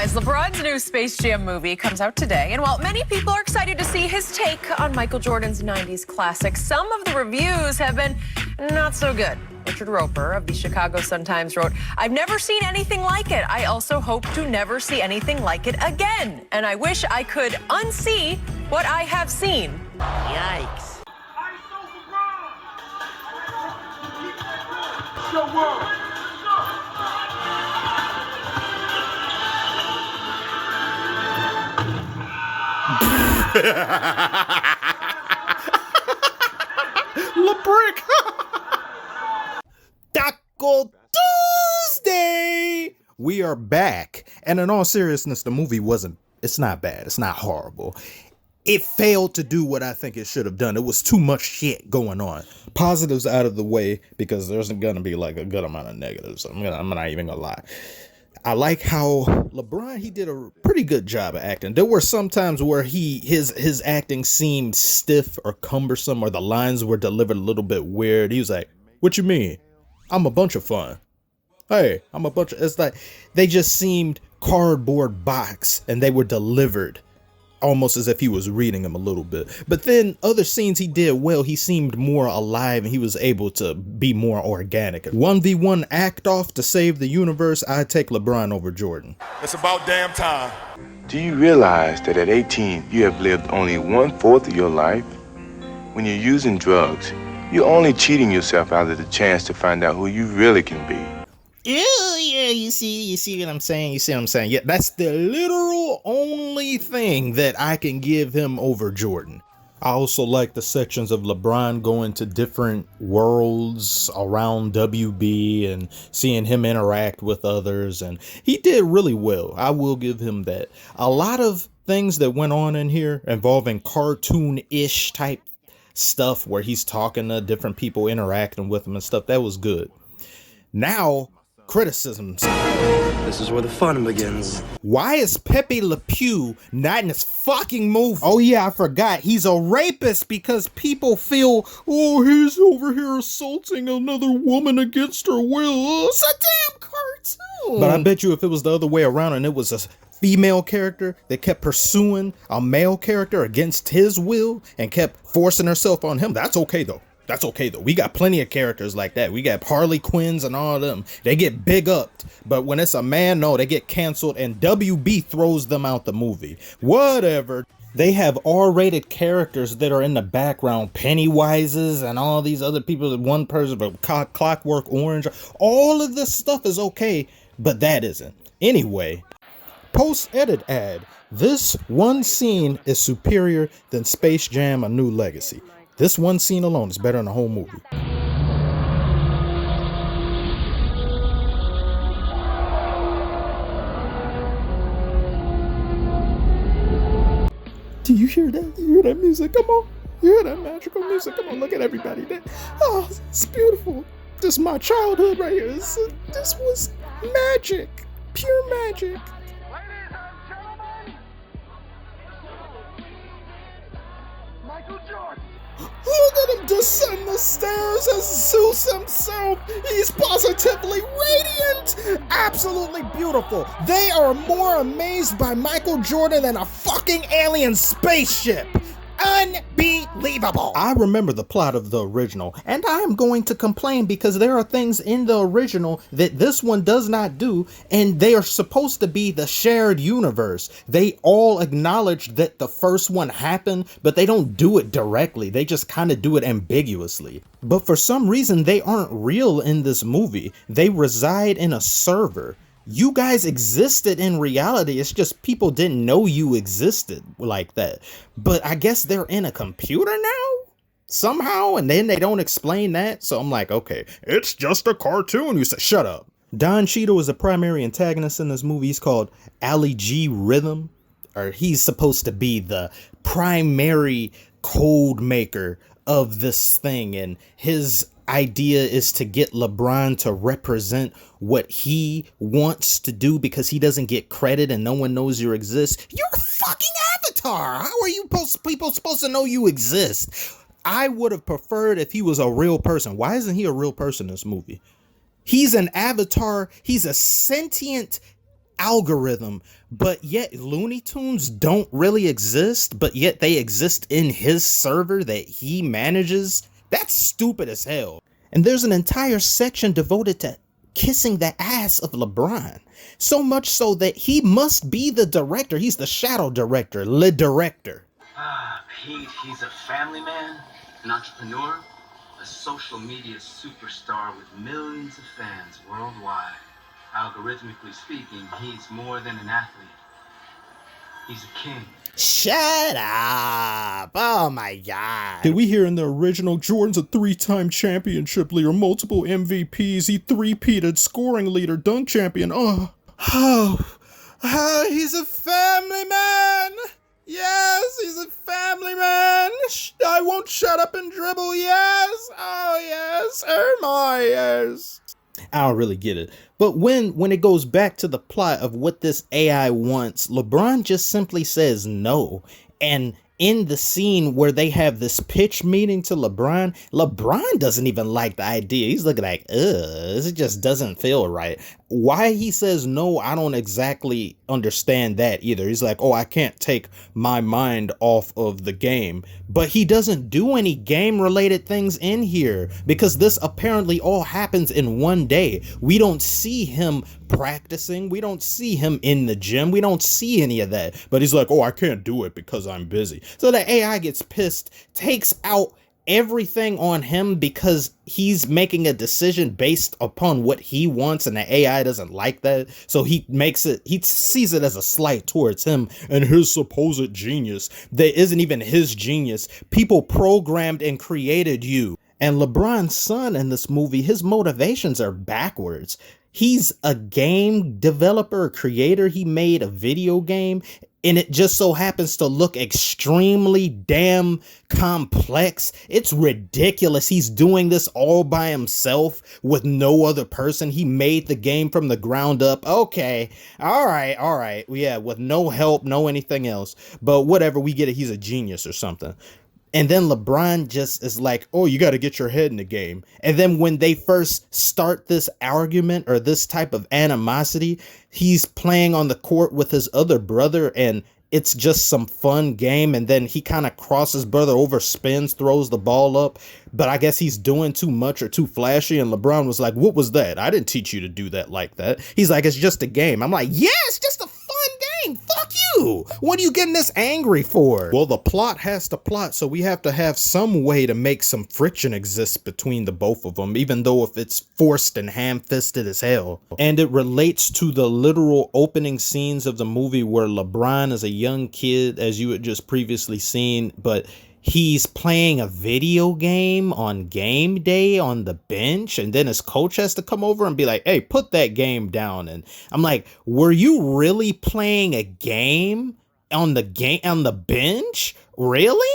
guys, LeBron's new Space Jam movie comes out today, and while many people are excited to see his take on Michael Jordan's 90s classic, some of the reviews have been not so good. Richard Roper of the Chicago Sun-Times wrote, "I've never seen anything like it. I also hope to never see anything like it again. And I wish I could unsee what I have seen." Yikes. LeBrick. Taco Tuesday. We are back. And in all seriousness, the movie it's not bad. It's not horrible. It failed to do what I think it should have done. It was too much shit going on. Positives out of the way, because there's going to be like a good amount of negatives. I'm not even going to lie. I like how LeBron, he did a pretty good job of acting. There were some times where his acting seemed stiff or cumbersome, or the lines were delivered a little bit weird. He was like, "What you mean? I'm a bunch of fun. Hey, I'm a bunch of..." It's like they just seemed cardboard box, and they were delivered almost as if he was reading them a little bit. But then other scenes he did well. He seemed more alive, and he was able to be more organic. 1v1 act off to save the universe, I'd take LeBron over Jordan. It's about damn time. Do you realize that at 18, you have lived only 1/4 of your life? When you're using drugs, you're only cheating yourself out of the chance to find out who you really can be. Yeah, you see what I'm saying? You see what I'm saying? Yeah, that's the literal only thing that I can give him over Jordan. I also like the sections of LeBron going to different worlds around WB and seeing him interact with others, and he did really well. I will give him that. A lot of things that went on in here involving cartoon-ish type stuff where he's talking to different people, interacting with them and stuff, that was good. Now, criticisms. This is where the fun begins. Why is Pepe Le Pew not in this fucking movie? Oh yeah, I forgot. He's a rapist because people feel, oh, he's over here assaulting another woman against her will. Oh, it's a damn cartoon. But I bet you if it was the other way around and it was a female character that kept pursuing a male character against his will and kept forcing herself on him, that's okay though. That's okay though. We got plenty of characters like that. We got Harley Quinns and all of them. They get big upped. But when it's a man, no, they get canceled and WB throws them out the movie. Whatever. They have R-rated characters that are in the background. Pennywises and all these other people. One person, but Clockwork Orange. All of this stuff is okay, but that isn't. Anyway, post-edit ad. This one scene is superior than Space Jam: A New Legacy. This one scene alone is better than the whole movie. Do you hear that? You hear that music? Come on. You hear that magical music? Come on, look at everybody. Oh, it's beautiful. This is my childhood right here. This was magic. Pure magic. Michael Jordan. Look at him descend the stairs as Zeus himself. He's positively radiant. Absolutely beautiful. They are more amazed by Michael Jordan than a fucking alien spaceship. Unbelievable. I remember the plot of the original, and I'm going to complain because there are things in the original that this one does not do, and they are supposed to be the shared universe. They all acknowledge that the first one happened, but they don't do it directly. They just kind of do it ambiguously. But for some reason, they aren't real in this movie. They reside in a server. You guys existed in reality. It's just people didn't know you existed like that. But I guess they're in a computer now somehow, and then they don't explain that. So I'm like, okay, it's just a cartoon. You say, shut up. Don Cheadle is the primary antagonist in this movie. He's called Ali G Rhythm, or he's supposed to be the primary code maker of this thing, and his idea is to get LeBron to represent what he wants to do because he doesn't get credit and no one knows you exist. You're a fucking avatar. How are you people supposed to know you exist? I would have preferred if he was a real person. Why isn't he a real person in this movie? He's an avatar. He's a sentient algorithm, but yet Looney Tunes don't really exist, but yet they exist in his server that he manages. That's stupid as hell. And there's an entire section devoted to kissing the ass of LeBron. So much so that he must be the director. He's the shadow director, le director. Pete, he's a family man, an entrepreneur, a social media superstar with millions of fans worldwide. Algorithmically speaking, he's more than an athlete. He's a king. Shut up. Oh my God. Did we hear in the original, Jordan's a 3-time championship leader, multiple MVPs, he 3-peated, scoring leader, dunk champion. He's a family man. Yes, he's a family man. I won't shut up and dribble. Yes. Oh yes. Yes. I don't really get it. But when it goes back to the plot of what this AI wants, LeBron just simply says no. And in the scene where they have this pitch meeting to LeBron doesn't even like the idea. He's looking like, this just doesn't feel right. Why he says no, I don't exactly understand that either. He's like, I can't take my mind off of the game. But he doesn't do any game related things in here because this apparently all happens in one day. We don't see him practicing. We don't see him in the gym. We don't see any of that. But he's like, I can't do it because I'm busy. So the AI gets pissed, takes out everything on him because he's making a decision based upon what he wants, and the AI doesn't like that. So he sees it as a slight towards him and his supposed genius that isn't even his genius. People programmed and created you. And LeBron's son in this movie, his motivations are backwards. He's a game developer, creator. He made a video game, and it just so happens to look extremely damn complex. It's ridiculous. He's doing this all by himself with no other person. He made the game from the ground up. Okay. All right. Yeah, with no help, no anything else. But whatever, we get it. He's a genius or something. And then LeBron just is like, you got to get your head in the game. And then when they first start this argument or this type of animosity, he's playing on the court with his other brother and it's just some fun game. And then he kind of crosses brother over, spins, throws the ball up. But I guess he's doing too much or too flashy. And LeBron was like, what was that? I didn't teach you to do that like that. He's like, it's just a game. I'm like, yeah, it's just a fun game. Fuck you. What are you getting this angry for? Well, the plot has to plot, so we have to have some way to make some friction exist between the both of them, even though if it's forced and ham-fisted as hell. And it relates to the literal opening scenes of the movie where LeBron is a young kid, as you had just previously seen, but he's playing a video game on game day on the bench, and then his coach has to come over and be like, hey, put that game down. And I'm like, were you really playing a game on the bench? Really?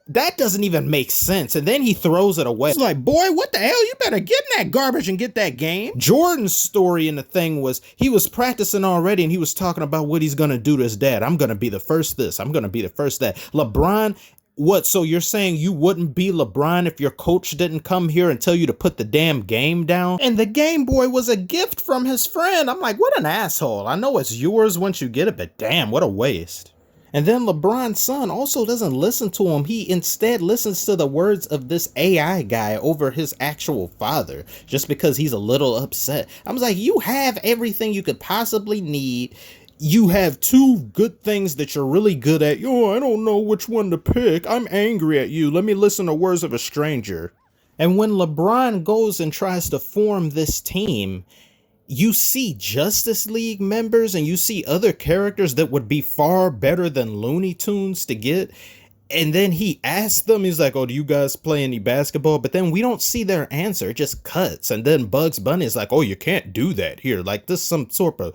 That doesn't even make sense. And then he throws it away. It's like, boy, what the hell? You better get in that garbage and get that game. Jordan's story in the thing was he was practicing already and he was talking about what he's going to do to his dad. I'm going to be the first this. I'm going to be the first that. LeBron, what? So you're saying you wouldn't be LeBron if your coach didn't come here and tell you to put the damn game down? And the Game Boy was a gift from his friend. I'm like, what an asshole. I know it's yours once you get it, but damn, what a waste. And then LeBron's son also doesn't listen to him. He instead listens to the words of this AI guy over his actual father, just because he's a little upset. I was like, you have everything you could possibly need. You have two good things that you're really good at. I don't know which one to pick. I'm angry at you. Let me listen to words of a stranger. And when LeBron goes and tries to form this team, you see Justice League members and you see other characters that would be far better than Looney Tunes to get. And then he asks them, he's like, do you guys play any basketball? But then we don't see their answer. It just cuts. And then Bugs Bunny is like, you can't do that here. Like this some sort of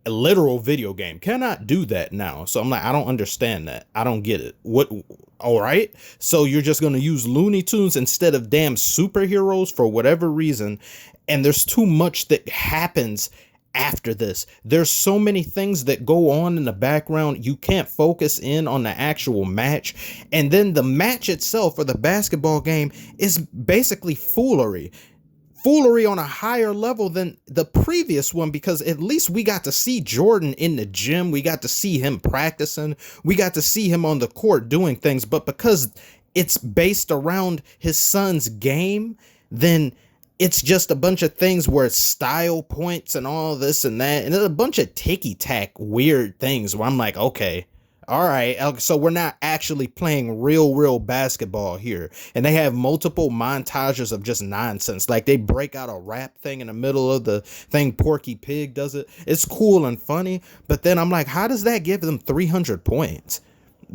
a literal video game cannot do that now. So I'm like, I don't understand that. I don't get it. What? All right. So you're just going to use Looney Tunes instead of damn superheroes for whatever reason. And there's too much that happens after this. There's so many things that go on in the background. You can't focus in on the actual match. And then the match itself or the basketball game is basically foolery. foolery on a higher level than the previous one, because at least we got to see Jordan in the gym. We got to see him practicing. We got to see him on the court doing things. But because it's based around his son's game, then it's just a bunch of things where it's style points and all this and that. And there's a bunch of ticky-tack weird things where I'm like, okay, all right, so we're not actually playing real basketball here. And they have multiple montages of just nonsense. Like they break out a rap thing in the middle of the thing. Porky Pig does it. It's cool and funny. But then I'm like, how does that give them 300 points?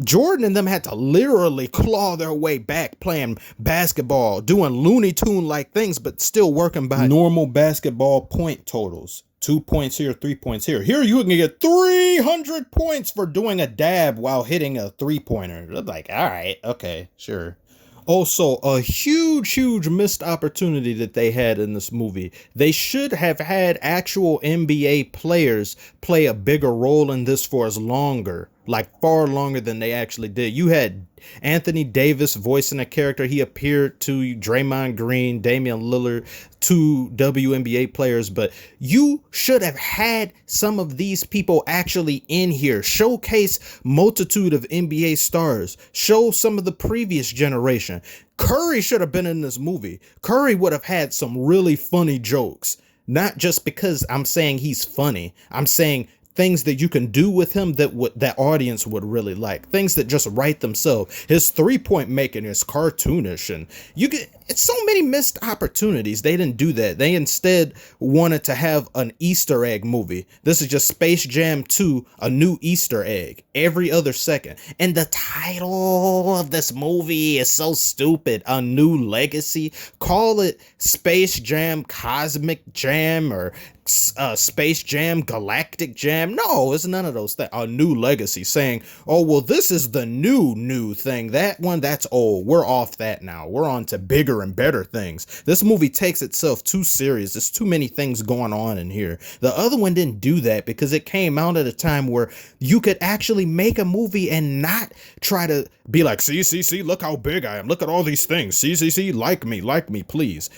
Jordan and them had to literally claw their way back playing basketball, doing Looney Tune-like things, but still working by normal basketball point totals. 2 points here, 3 points here. Here you can get 300 points for doing a dab while hitting a three-pointer. Like, all right, okay, sure. Also, a huge missed opportunity that they had in this movie. They should have had actual NBA players play a bigger role in this for as longer, like far longer than they actually did. You had Anthony Davis voicing a character. He appeared to Draymond Green, Damian Lillard, two WNBA players, but you should have had some of these people actually in here. Showcase multitude of NBA stars. Show some of the previous generation. Curry should have been in this movie. Curry would have had some really funny jokes. Not just because I'm saying he's funny. I'm saying things that you can do with him that audience would really like. Things that just write themselves. His 3-point making is cartoonish, and it's so many missed opportunities. They didn't do that. They instead wanted to have an Easter egg movie. This is just Space Jam 2, a new Easter egg every other second. And the title of this movie is so stupid. A New Legacy. Call it Space Jam Cosmic Jam or Space Jam Galactic Jam. No, it's none of those things. A New Legacy, saying, oh, well, this is the new thing. That one, that's old. We're off that now. We're on to bigger and better things. This movie takes itself too serious. There's too many things going on in here. The other one didn't do that because it came out at a time where you could actually make a movie and not try to be like, see, look how big I am. Look at all these things. See, like me, please.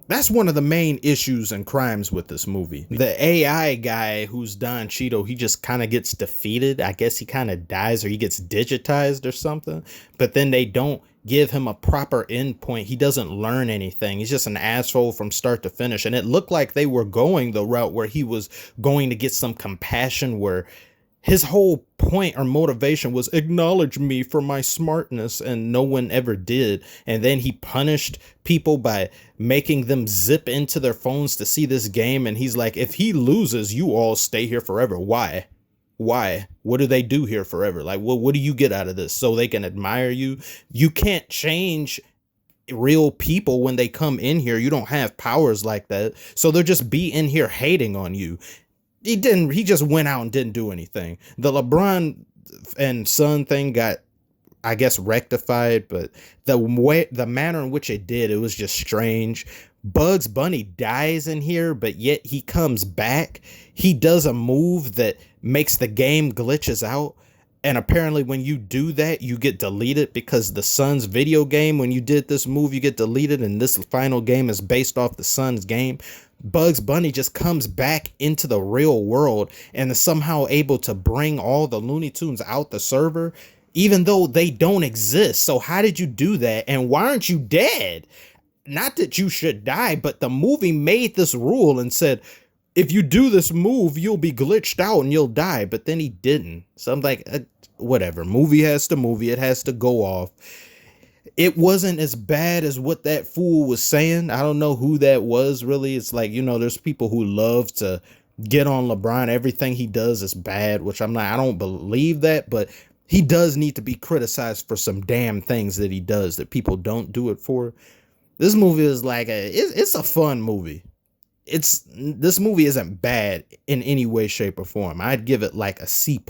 That's one of the main issues and crimes with this movie. The AI guy who's Don Cheeto, he just kind of gets defeated. I guess he kind of dies or he gets digitized or something. But then they don't give him a proper end point. He doesn't learn anything. He's just an asshole from start to finish. And it looked like they were going the route where he was going to get some compassion, where his whole point or motivation was acknowledge me for my smartness, and no one ever did. And then he punished people by making them zip into their phones to see this game. And he's like, if he loses, you all stay here forever. Why? What do they do here forever? Like, what do you get out of this? So they can admire you? You can't change real people when they come in here. You don't have powers like that. So they'll just be in here hating on you. He just went out and didn't do anything. The LeBron and son thing got, I guess, rectified, but the manner in which it did, it was just strange. Bugs Bunny dies in here, but yet he comes back. He does a move that makes the game glitches out. And apparently when you do that, you get deleted, because the Sun's video game, when you did this move, you get deleted. And this final game is based off the Sun's game. Bugs Bunny just comes back into the real world and is somehow able to bring all the Looney Tunes out the server, even though they don't exist. So how did you do that? And why aren't you dead? Not that you should die, but the movie made this rule and said, if you do this move, you'll be glitched out and you'll die. But then he didn't. So I'm like, whatever. Movie has to movie. It has to go off. It wasn't as bad as what that fool was saying. I don't know who that was, really. It's like, there's people who love to get on LeBron. Everything he does is bad, which I'm like, I don't believe that, but he does need to be criticized for some damn things that he does that people don't do it for. This movie is like, it's a fun movie. This movie isn't bad in any way, shape, or form. I'd give it like a C+.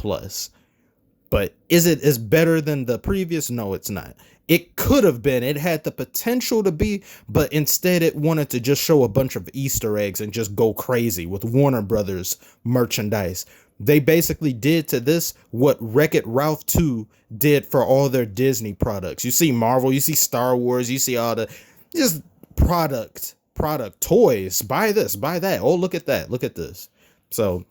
But is it as better than the previous? No, it's not. It could have been. It had the potential to be, but instead it wanted to just show a bunch of Easter eggs and just go crazy with Warner Brothers merchandise. They basically did to this what Wreck-It Ralph 2 did for all their Disney products. You see Marvel, you see Star Wars, you see all the just product product, toys, buy this, buy that. Oh, look at that. Look at this. So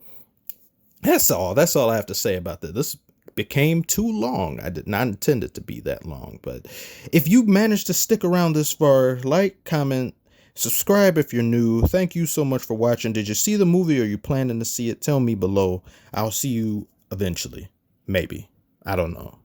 that's all I have to say about this. This became too long. I did not intend it to be that long, but if you managed to stick around this far, like, comment, subscribe if you're new. Thank you so much for watching. Did you see the movie? Or are you planning to see it? Tell me below. I'll see you eventually. Maybe. I don't know.